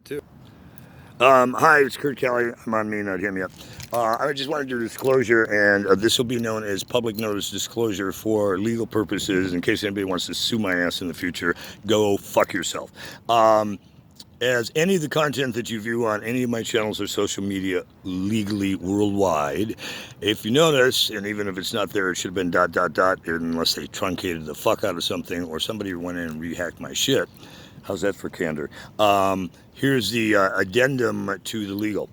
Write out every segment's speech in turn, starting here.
too. Hi, it's Kurt Kelly. I'm on Me, Not Him Yet. I just want to do a disclosure, and this will be known as public notice disclosure for legal purposes in case anybody wants to sue my ass in the future. Go fuck yourself. As any of the content that you view on any of my channels or social media legally worldwide, if you notice, and even if it's not there, it should have been ... unless they truncated the fuck out of something or somebody went in and rehacked my shit. How's that for candor? Here's the addendum to the legal.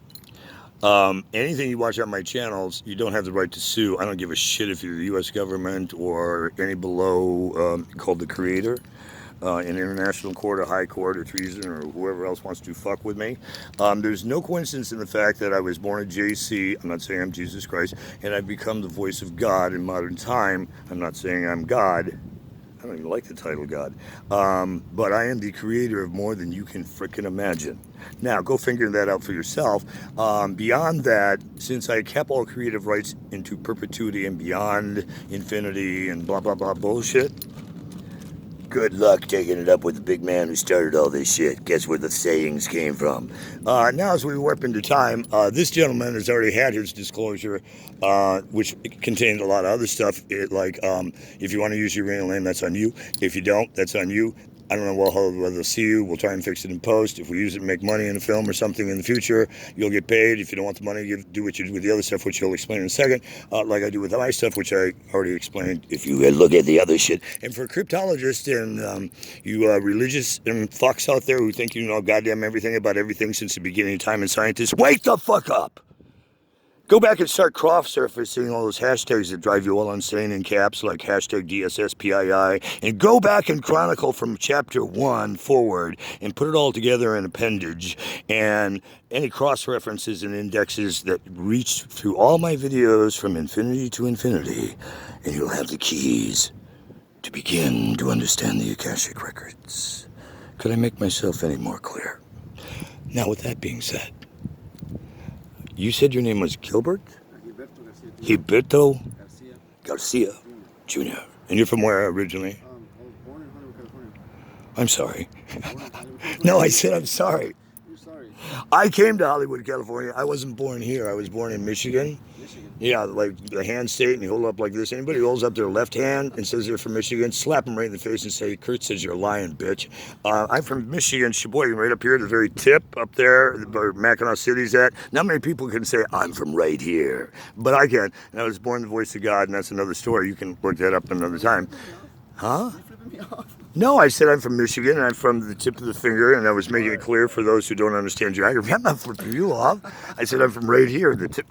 Anything you watch on my channels, you don't have the right to sue. I don't give a shit if you're the U.S. government or any below called the creator. In international court or high court or treason or whoever else wants to fuck with me. There's no coincidence in the fact that I was born a JC, I'm not saying I'm Jesus Christ, and I've become the voice of God in modern time. I'm not saying I'm God. I don't even like the title God. But I am the creator of more than you can frickin' imagine. Now, go figure that out for yourself. Beyond that, since I kept all creative rights into perpetuity and beyond infinity and blah, blah, blah bullshit, good luck taking it up with the big man who started all this shit. Guess where the sayings came from. Now, as we warp into time, this gentleman has already had his disclosure, which contained a lot of other stuff. If you want to use your real name, that's on you. If you don't, that's on you. I don't know whether they'll see you. We'll try and fix it in post. If we use it to make money in a film or something in the future, you'll get paid. If you don't want the money, you do what you do with the other stuff, which he'll explain in a second, like I do with my stuff, which I already explained if you look at the other shit. And for cryptologists and you religious and fucks out there who think you know goddamn everything about everything since the beginning of time and scientists, wake the fuck up! Go back and start cross-surfacing all those hashtags that drive you all insane in caps, like hashtag DSSPII, and go back and chronicle from chapter 1 forward and put it all together in appendage, and any cross-references and indexes that reach through all my videos from infinity to infinity, and you'll have the keys to begin to understand the Akashic Records. Could I make myself any more clear? Now, with that being said, you said your name was Gilbert? Gilberto Garcia Jr. And you're from where originally? I was born in Hollywood, California. I'm sorry. No, I said I'm sorry. You're sorry. I came to Hollywood, California. I wasn't born here. I was born in Michigan. Michigan. Yeah, like the hand state, and you hold up like this. Anybody who holds up their left hand and says they're from Michigan, slap them right in the face and say, Kurt says you're lying, bitch. I'm from Michigan, Sheboygan, right up here at the very tip, up there where Mackinac City's at. Not many people can say, I'm from right here. But I can. And I was born the voice of God, and that's another story. You can look that up another time. Huh? You're flipping me off. No, I said I'm from Michigan, and I'm from the tip of the finger, and I was making it clear for those who don't understand geography. I'm not flipping you off. I said I'm from right here. The tip.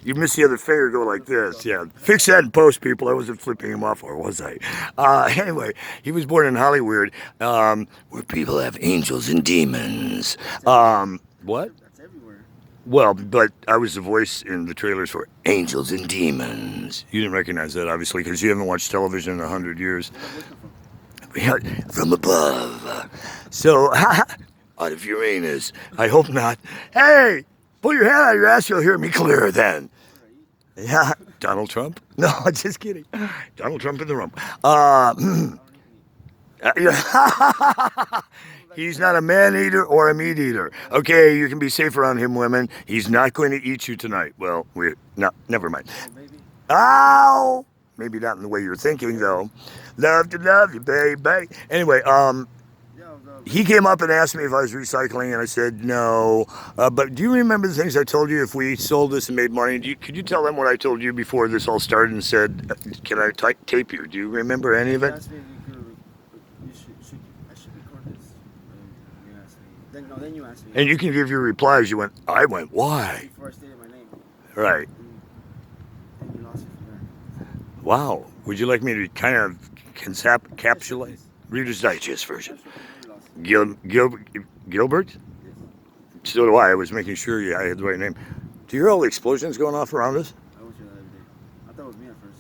You miss the other finger, go like this. Yeah, fix that in post, people. I wasn't flipping him off, or was I? Anyway, he was born in Hollywood, where people have angels and demons. What? That's everywhere. Well, but I was the voice in the trailers for Angels and Demons. You didn't recognize that, obviously, because you haven't watched television in 100 years. Where's that voice come from? From above. So, out of Uranus. I hope not. Hey, pull your hand out of your ass, you'll hear me clearer then. Yeah, Donald Trump? No, just kidding. Donald Trump in the room. He's not a man-eater or a meat-eater. Okay, you can be safe around him, women. He's not going to eat you tonight. Well, never mind. Maybe. Ow! Maybe not in the way you're thinking, though. Love to love you, baby. Anyway, he came up and asked me if I was recycling, and I said no. But do you remember the things I told you if we sold this and made money? Could you tell them what I told you before this all started and said, can I tape you? Do you remember any of it? You asked me if I should record this. You asked me. Then you asked me. And you can give your replies. You went, I went, why? Before I stated my name. Right. And you lost it from there. Wow. Would you like me to kind of encapsulate? Reader's Digest version. Gilbert? Yes. So do I. I was making sure I had the right name. Do you hear all the explosions going off around us? I was here the other day. I thought it was me at first.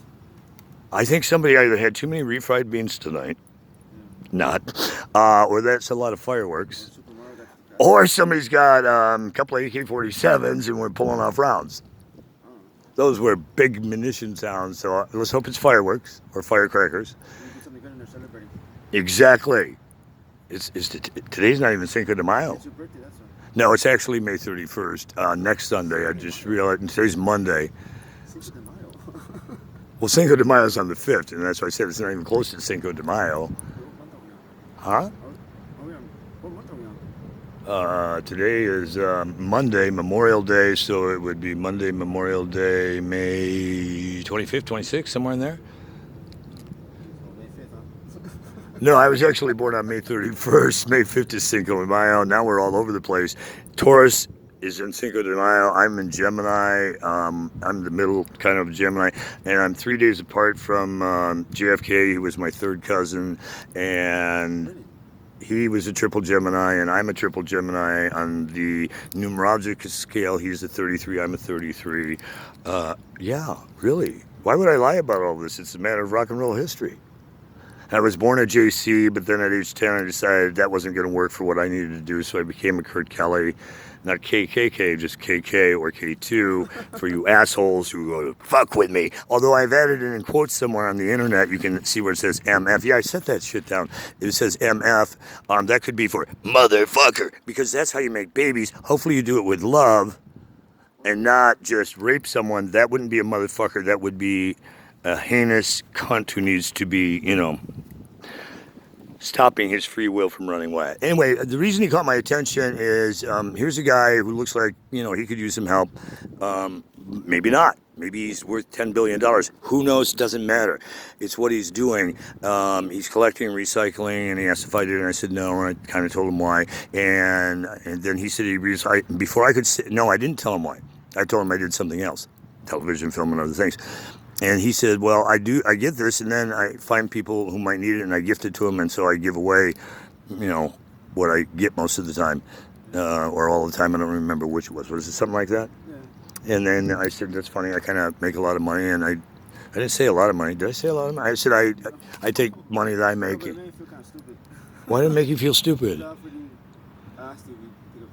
I think somebody either had too many refried beans tonight, not, or that's a lot of fireworks, or somebody's got a couple of AK-47s and we're pulling off rounds. Those were big munition sounds, so let's hope it's fireworks or firecrackers. Maybe something good and they're celebrating. Exactly. Today's not even Cinco de Mayo. It's your birthday, that's why. No, it's actually May 31st. Next Sunday. I just realized, and today's Monday. Cinco de Mayo. Well, Cinco de Mayo is on the 5th, and that's why I said it's not even close to Cinco de Mayo. Huh? Are we on? What month are we on? Today is Monday, Memorial Day, so it would be Monday, Memorial Day, May 25th, 26th, somewhere in there. Oh, May 5th, huh? No, I was actually born on May 31st. May 5th is Cinco de Mayo. Now we're all over the place. Taurus is in Cinco de Mayo. I'm in Gemini. I'm the middle kind of Gemini. And I'm 3 days apart from JFK, who was my third cousin. And he was a triple Gemini, and I'm a triple Gemini. On the numerologic scale, he's a 33, I'm a 33. Yeah, really. Why would I lie about all this? It's a matter of rock and roll history. I was born at JC, but then at age 10, I decided that wasn't going to work for what I needed to do, so I became a Kurt Kelly. Not KKK, just KK or K2 for you assholes who go, fuck with me. Although I've added it in quotes somewhere on the internet, you can see where it says MF. Yeah, I set that shit down. It says MF. That could be for motherfucker, because that's how you make babies. Hopefully you do it with love and not just rape someone. That wouldn't be a motherfucker. That would be a heinous cunt who needs to be, stopping his free will from running wild. Anyway, the reason he caught my attention is here's a guy who looks like, he could use some help. Maybe not. Maybe he's worth $10 billion. Who knows? Doesn't matter. It's what he's doing. He's collecting and recycling, and he asked if I did, and I said no, and I kind of told him why. And then he said he recycled. Before I could say, no, I didn't tell him why. I told him I did something else, television, film, and other things. And he said, well, I get this, and then I find people who might need it, and I gift it to them, and so I give away, what I get most of the time, or all the time. I don't remember which it was. Was it something like that? Yeah. And then I said, that's funny. I kind of make a lot of money, and I didn't say a lot of money. Did I say a lot of money? I said I take money that I make. But it made me feel kind of stupid. Why did it make you feel stupid? I asked you if you pick up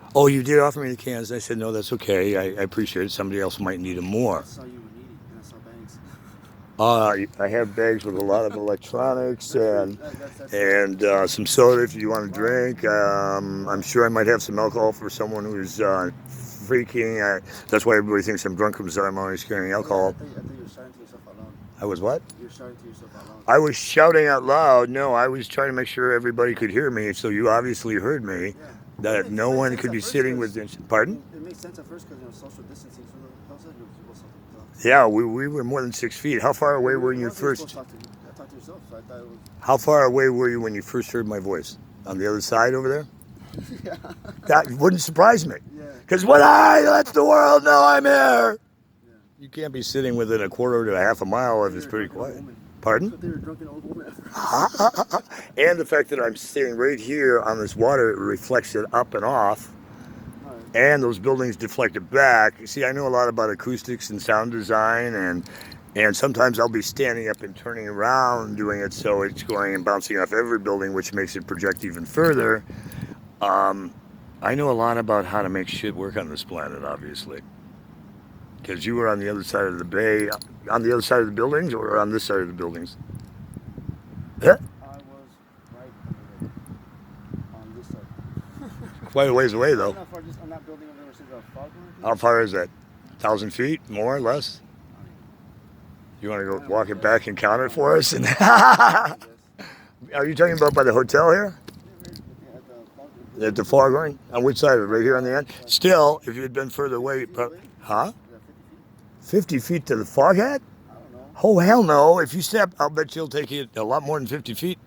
cans. Oh, you did offer me the cans. I said, no, that's okay. I appreciate it. Somebody else might need them more. I saw you were needy, and I saw bags. I have bags with a lot of electronics and some soda if you want to drink. I'm sure I might have some alcohol for someone who's freaking. That's why everybody thinks I'm drunk, because I'm always carrying alcohol. I thought you were shouting to yourself out loud. I was what? You were shouting to yourself out loud. I was shouting out loud. No, I was trying to make sure everybody could hear me, so you obviously heard me. Yeah. That no one could be sitting with... Pardon? It makes sense at first because social distancing. So how was that you were supposed to talk? Yeah, we were more than 6 feet. How far away were you first? I talked to yourself, so I thought it was... How far away were you when you first heard my voice? On the other side over there? Yeah. That wouldn't surprise me. Yeah. Because when I let the world know I'm here, Yeah. you can't be sitting within a quarter to a half a mile if it's pretty quiet. Pardon? But they were a drunken old woman at first. And the fact that I'm standing right here on this water, it reflects it up and off. And those buildings deflect it back. You see, I know a lot about acoustics and sound design, and sometimes I'll be standing up and turning around doing it so it's going and bouncing off every building, which makes it project even further. I know a lot about how to make shit work on this planet, obviously. Because you were on the other side of the bay, on the other side of the buildings, or on this side of the buildings? Yeah. I was right over there, on this side. Quite a ways away, though. How far just on that building over there, since the fog or anything? How far is that? 1,000 feet? More? Less? You want to go walk it back and count it for us? And are you talking about by the hotel here? At the foghorn? On which side of it? Right here on the end? Still, if you had been further away, huh? 50 feet to the foghat? I don't know. Oh, hell no. If you step, I'll bet you'll take you a lot more than 50 feet.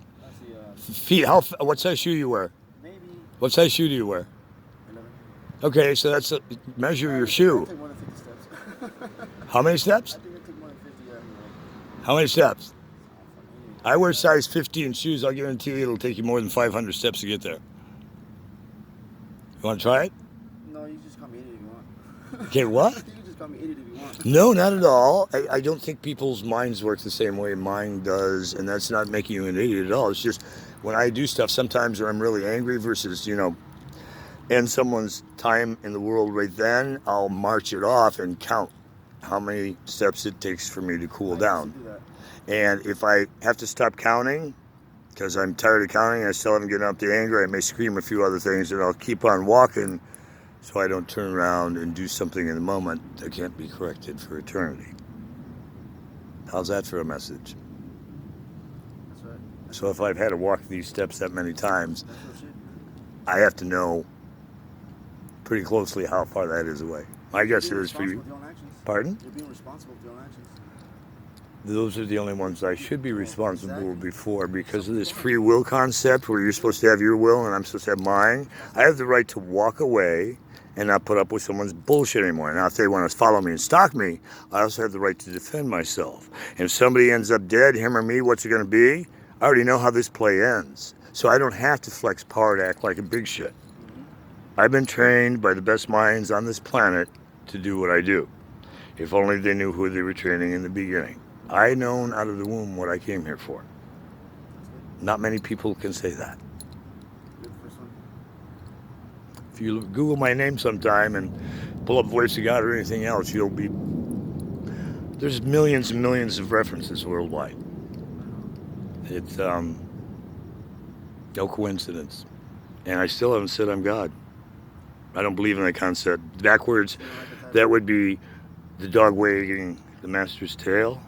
Feet? What size shoe do you wear? Maybe What size shoe do you wear? 11. Okay, so that's measure your shoe. I take more than 50 steps. How many steps? I think I took more than 50, yeah. How many steps? I wear size 15 shoes. I'll guarantee you it'll take you more than 500 steps to get there. You want to try it? No, you just call me idiot if you want. Okay, what? You just call me idiot if you want. No, not at all. I don't think people's minds work the same way mine does, and that's not making you an idiot at all. It's just when I do stuff sometimes where I'm really angry versus, end someone's time in the world right then, I'll march it off and count how many steps it takes for me to cool down. Do that. And if I have to stop counting, because I'm tired of counting. I still haven't gotten up the anger. I may scream a few other things, and I'll keep on walking so I don't turn around and do something in the moment that can't be corrected for eternity. How's that for a message? That's right. So if I've had to walk these steps that many times, That's no shit. I have to know pretty closely how far that is away. My guess You're is for you. responsible with your own actions. Pardon? You're being responsible with your own actions. Those are the only ones I should be responsible Exactly. before, because of this free will concept where you're supposed to have your will and I'm supposed to have mine. I have the right to walk away and not put up with someone's bullshit anymore. Now, if they want to follow me and stalk me, I also have the right to defend myself. And if somebody ends up dead, him or me, what's it going to be? I already know how this play ends. So I don't have to flex power to act like a big shit. I've been trained by the best minds on this planet to do what I do. If only they knew who they were training in the beginning. I known out of the womb what I came here for. Not many people can say that. You're the first one. If you Google my name sometime and pull up Voice of God or anything else, you'll be... There's millions and millions of references worldwide. It's no coincidence. And I still haven't said I'm God. I don't believe in that concept. Backwards, that would be the dog wagging the master's tail.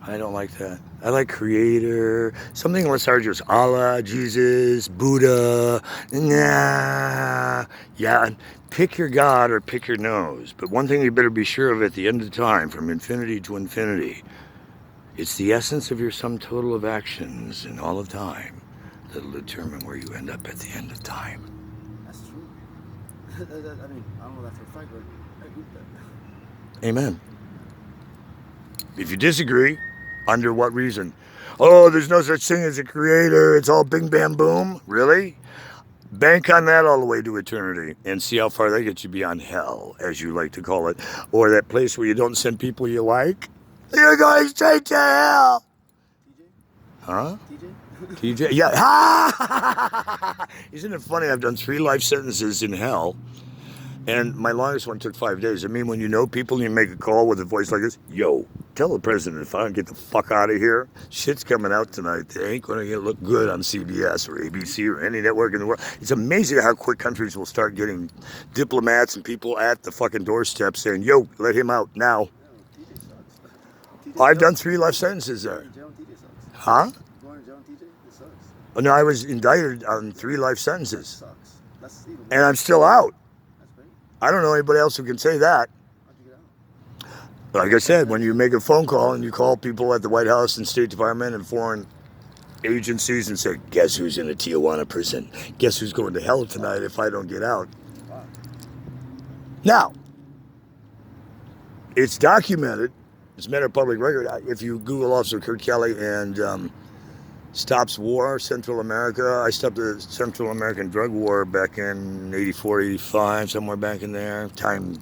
I don't like that. I like creator, something less arduous. Allah, Jesus, Buddha. Nah. Yeah, pick your God or pick your nose. But one thing you better be sure of at the end of time, from infinity to infinity, it's the essence of your sum total of actions in all of time that'll determine where you end up at the end of time. That's true. I mean, I don't know that for a fact, but I agree with that. Amen. If you disagree, under what reason? Oh, there's no such thing as a creator. It's all bing, bam, boom. Really? Bank on that all the way to eternity and see how far that gets you beyond hell, as you like to call it. Or that place where you don't send people you like. You're going straight to hell. TJ? Huh? TJ? TJ? Yeah. Isn't it funny? I've done 3 life sentences in hell. And my longest one took 5 days. I mean, when you know people and you make a call with a voice like this, yo, tell the president if I don't get the fuck out of here, shit's coming out tonight. They ain't going to look good on CBS or ABC or any network in the world. It's amazing how quick countries will start getting diplomats and people at the fucking doorstep saying, yo, let him out now. TJ sucks. I've done 3 life sentences there. Going to jail on TJ sucks. Huh? Going to jail on TJ? It sucks. Oh, no, I was indicted on 3 life sentences. Sucks. That's even And I'm still out. That's great. I don't know anybody else who can say that. How'd you get out? Like I said, when you make a phone call and you call people at the White House and State Department and foreign agencies and say, guess who's in a Tijuana prison? Guess who's going to hell tonight if I don't get out? Wow. Now, it's documented. It's a matter of public record. If you Google Officer Kurt Kelly and stops war, Central America. I stopped the Central American drug war back in 84, 85, somewhere back in there. Time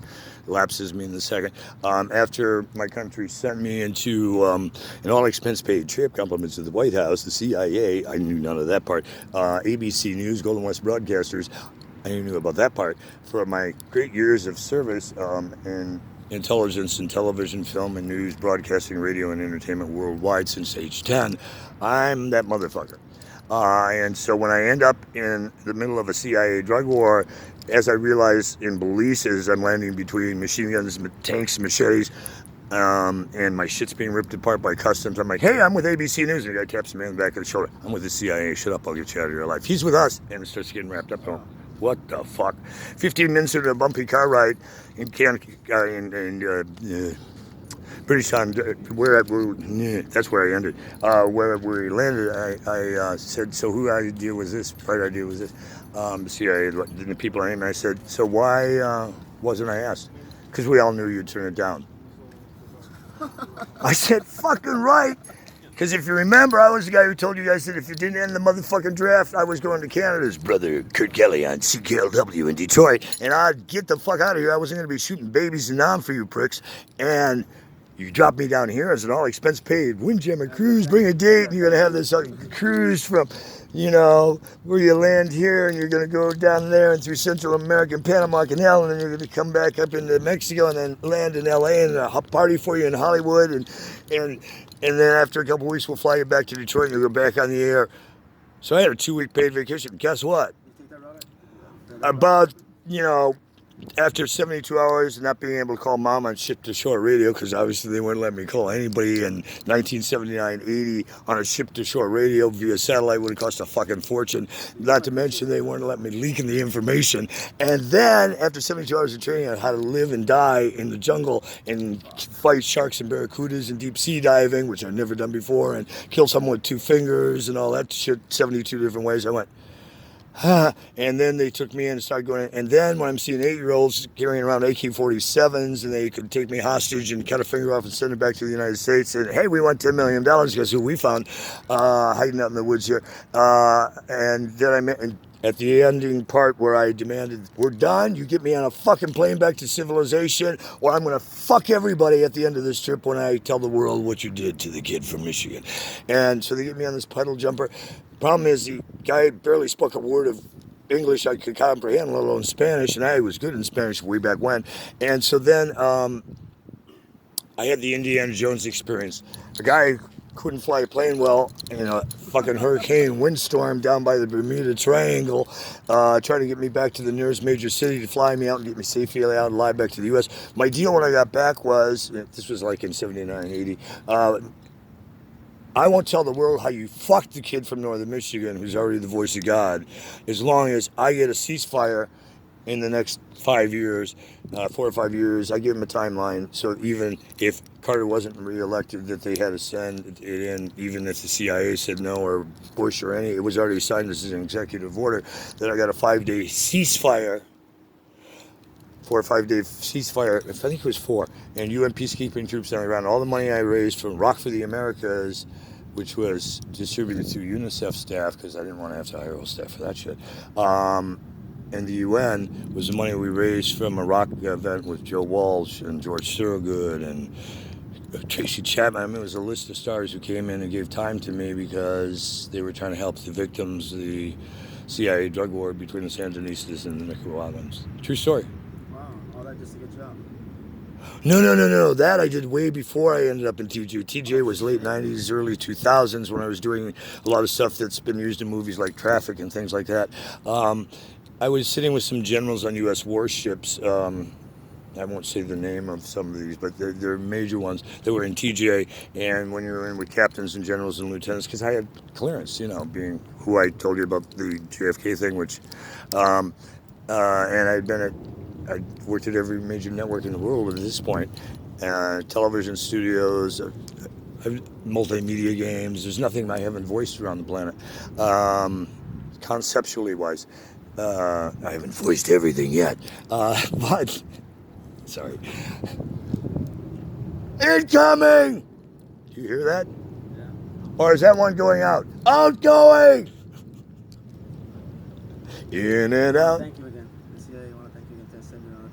lapses me in a second. After my country sent me into an all-expense-paid trip, compliments of the White House, the CIA, I knew none of that part, ABC News, Golden West Broadcasters, I knew about that part. For my great years of service in intelligence and television, film and news, broadcasting, radio, and entertainment worldwide since age 10, I'm that motherfucker. And so when I end up in the middle of a CIA drug war, as I realize in Belize, as I'm landing between machine guns, tanks, machetes, and my shit's being ripped apart by customs, I'm like, hey, I'm with ABC News. And the guy taps me on the back of the shoulder. I'm with the CIA. Shut up, I'll get you out of your life. He's with us. And it starts getting wrapped up. What the fuck? 15 minutes into a bumpy car ride in British time, that's where I ended. Where we landed, I said, so who idea was this? Right idea was this? The CIA, the people are in. I said, so why wasn't I asked? Because we all knew you'd turn it down. I said, fucking right. Because if you remember, I was the guy who told you guys that if you didn't end the motherfucking draft, I was going to Canada's brother, Kurt Kelly, on CKLW in Detroit. And I'd get the fuck out of here. I wasn't going to be shooting babies and on for you pricks. And You drop me down here as an all expense paid Windjammer cruise, bring a date, and you're going to have this cruise from, where you land here, and you're going to go down there and through Central America and Panama Canal, and then you're going to come back up into Mexico and then land in LA and a party for you in Hollywood, and then after a couple weeks we'll fly you back to Detroit and you'll go back on the air. So I had a 2-week paid vacation. Guess what? About, after 72 hours of not being able to call mom on ship-to-shore radio, because obviously they wouldn't let me call anybody in 1979-80 on a ship-to-shore radio via satellite, would have cost a fucking fortune. Not to mention they wouldn't let me leaking the information. And then, after 72 hours of training on how to live and die in the jungle and fight sharks and barracudas and deep sea diving, which I've never done before, and kill someone with 2 fingers and all that shit 72 different ways, I went, and then they took me in and started going, and then when I'm seeing 8-year-olds carrying around AK-47s and they could take me hostage and cut a finger off and send it back to the United States, and hey, we want $10 million, guess who we found hiding out in the woods here, and then I met, and at the ending part where I demanded, we're done, you get me on a fucking plane back to civilization, or I'm going to fuck everybody at the end of this trip when I tell the world what you did to the kid from Michigan. And so they get me on this puddle jumper. Problem is, the guy barely spoke a word of English I could comprehend, let alone Spanish, and I was good in Spanish way back when. And so then I had the Indiana Jones experience. A guy couldn't fly a plane well in a fucking hurricane windstorm down by the Bermuda Triangle, trying to get me back to the nearest major city to fly me out and get me safely out and live back to the U.S. My deal when I got back was, this was like in 79, 80, I won't tell the world how you fucked the kid from northern Michigan, who's already the voice of God, as long as I get a ceasefire in the next 5 years, 4 or 5 years. I give him a timeline, so even if Carter wasn't reelected, that they had to send it in, even if the CIA said no, or Bush or any, it was already signed as an executive order, that I got a 5-day ceasefire, 4 or 5 day ceasefire, I think it was 4, and UN peacekeeping troops on Iran. All the money I raised from Rock for the Americas, which was distributed through UNICEF staff, because I didn't want to have to hire all staff for that shit, and the UN was the money we raised from a rock event with Joe Walsh and George Thorogood and Tracy Chapman. I mean, it was a list of stars who came in and gave time to me because they were trying to help the victims of the CIA drug war between the Sandinistas and the Nicaraguans. True story. Wow, all that just to get you out. No. That I did way before I ended up in TJ. TJ was late 90s, early 2000s when I was doing a lot of stuff that's been used in movies like Traffic and things like that. I was sitting with some generals on U.S. warships. I won't say the name of some of these, but they're major ones that were in TGA. And when you're in with captains and generals and lieutenants, because I had clearance, being who I told you about the JFK thing, which, and I worked at every major network in the world at this point, television studios, multimedia games. There's nothing I haven't voiced around the planet, conceptually wise. I haven't voiced everything yet, but sorry. Incoming! Do you hear that? Yeah. Or is that one going out? Outgoing! In and out. Thank you again. The CIA, I want to thank you again for sending me on a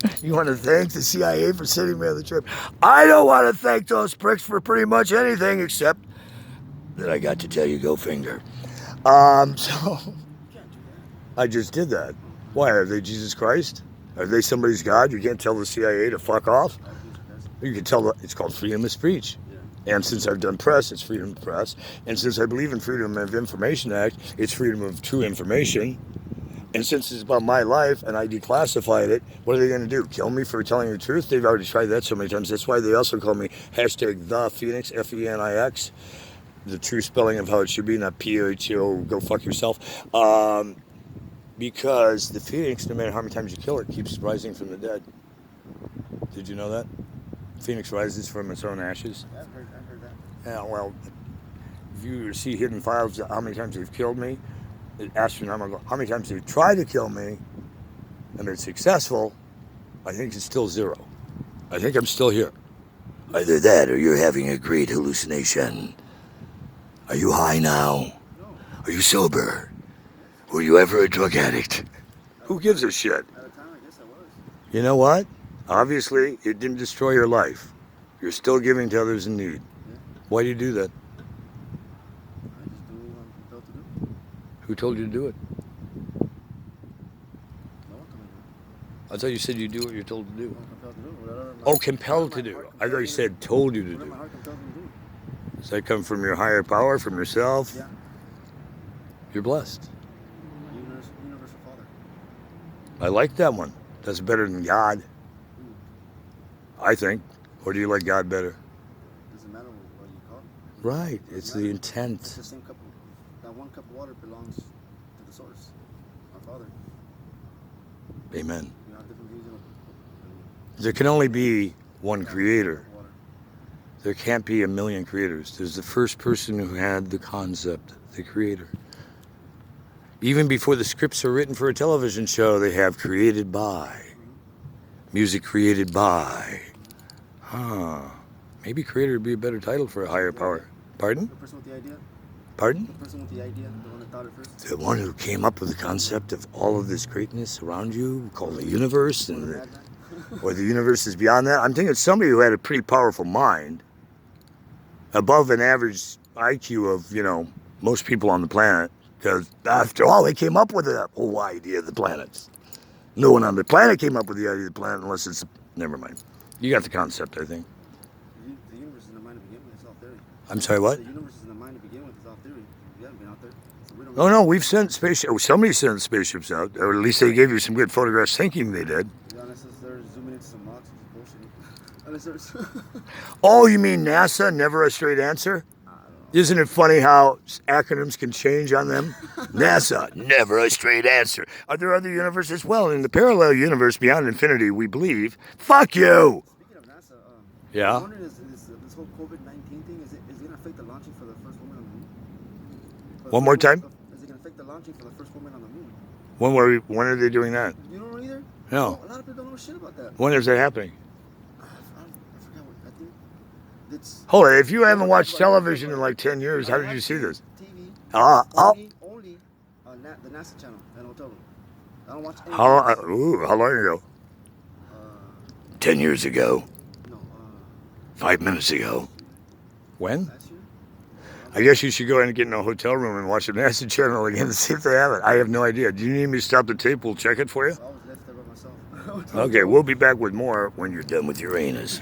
trip. You want to thank the CIA for sending me on the trip? I don't want to thank those pricks for pretty much anything except that I got to tell you, go finger. So You can't do that. I just did that. Why? Are they Jesus Christ? Are they somebody's God? You can't tell the CIA to fuck off? You can tell it's called freedom of speech. Yeah. And since I've done press, it's freedom of press. And since I believe in Freedom of Information Act, it's freedom of true information. And since it's about my life and I declassified it, what are they going to do? Kill me for telling the truth? They've already tried that so many times. That's why they also call me #ThePhoenix, F-E-N-I-X. The true spelling of how it should be, not P-H-O, go fuck yourself. Because the Phoenix, no matter how many times you kill it, keeps rising from the dead. Did you know that? Phoenix rises from its own ashes. Yeah, I've heard that. Yeah, well, if you see hidden files of how many times they've killed me, it's astronomical. How many times they've tried to kill me, and they're successful, I think it's still 0. I think I'm still here. Either that or you're having a great hallucination. Are you high now? No. Are you sober? Were you ever a drug addict? Who gives a shit? At the time, I guess I was. You know what? Obviously, it didn't destroy your life. You're still giving to others in need. Yeah. Why do you do that? I just do what I'm compelled to do. Who told you to do it? No one told me to do I thought you said you do what you're told to it. do. I'm compelled to do it. Whatever Oh, compelled to whatever my do. heart I thought you compels me to said told you to Whatever do. my heart compels me to do. Does that come from your higher power, from yourself? Yeah. You're blessed. My universal father. I like that one. That's better than God, I think. Or do you like God better? Doesn't matter what you call it. Right. It's the It's intent. the same cup. That one cup of water belongs to the source, my father. Amen. You have different views of There can only be one creator. water. There can't be a million creators. There's the first person who had the concept, the creator. Even before the scripts are written for a television show, they have created by. Music created by. Huh. Maybe creator would be a better title for a higher power. Pardon? The person with the idea. Pardon? The person with the idea. The one that thought it first. The one who came up with the concept of all of this greatness around you, called the universe, and Had that. or the universe is beyond that. I'm thinking it's somebody who had a pretty powerful mind, above an average IQ of, most people on the planet. Because after all, they came up with the whole idea of the planets. No one on the planet came up with the idea of the planet unless it's... Never mind. You got the concept, I think. The universe is in the mind to begin with. It's all theory. I'm sorry, what? The universe is in the mind to begin with. It's all theory. You haven't been out there. So we don't Oh, no, we've sent spaceships. Oh, somebody sent spaceships out. Or at least they gave you some good photographs thinking they did. To be honest, they're zooming into some rocks. It's bullshit. Unless there's... Oh, you mean NASA? Never a straight answer? Isn't it funny how acronyms can change on them? NASA, never a straight answer. Are there other universes? Well, in the parallel universe beyond infinity, we believe. Fuck you! Speaking of NASA, Yeah? I'm wondering is this whole COVID-19 thing, is it going to affect the launching for the first woman on the moon? One more time? Is it going to affect the launching for the first woman on the moon? When are they doing that? You don't know either? No. A lot of people don't know shit about that. When is that happening? I forgot what, I think it's... Hold on, if you haven't watched television in like 10 years, how did you see this? TV. Oh. Only the NASA channel and hotel room. I don't watch anything How else. long ago? 10 years ago. No, 5 minutes ago. When? last year? I guess you should go in and get in a hotel room and watch the NASA channel again and see if they have it. I have no idea. Do you need me to stop the tape? We'll check it for you. I was left there by myself. Okay, we'll be back with more when you're done with your anus.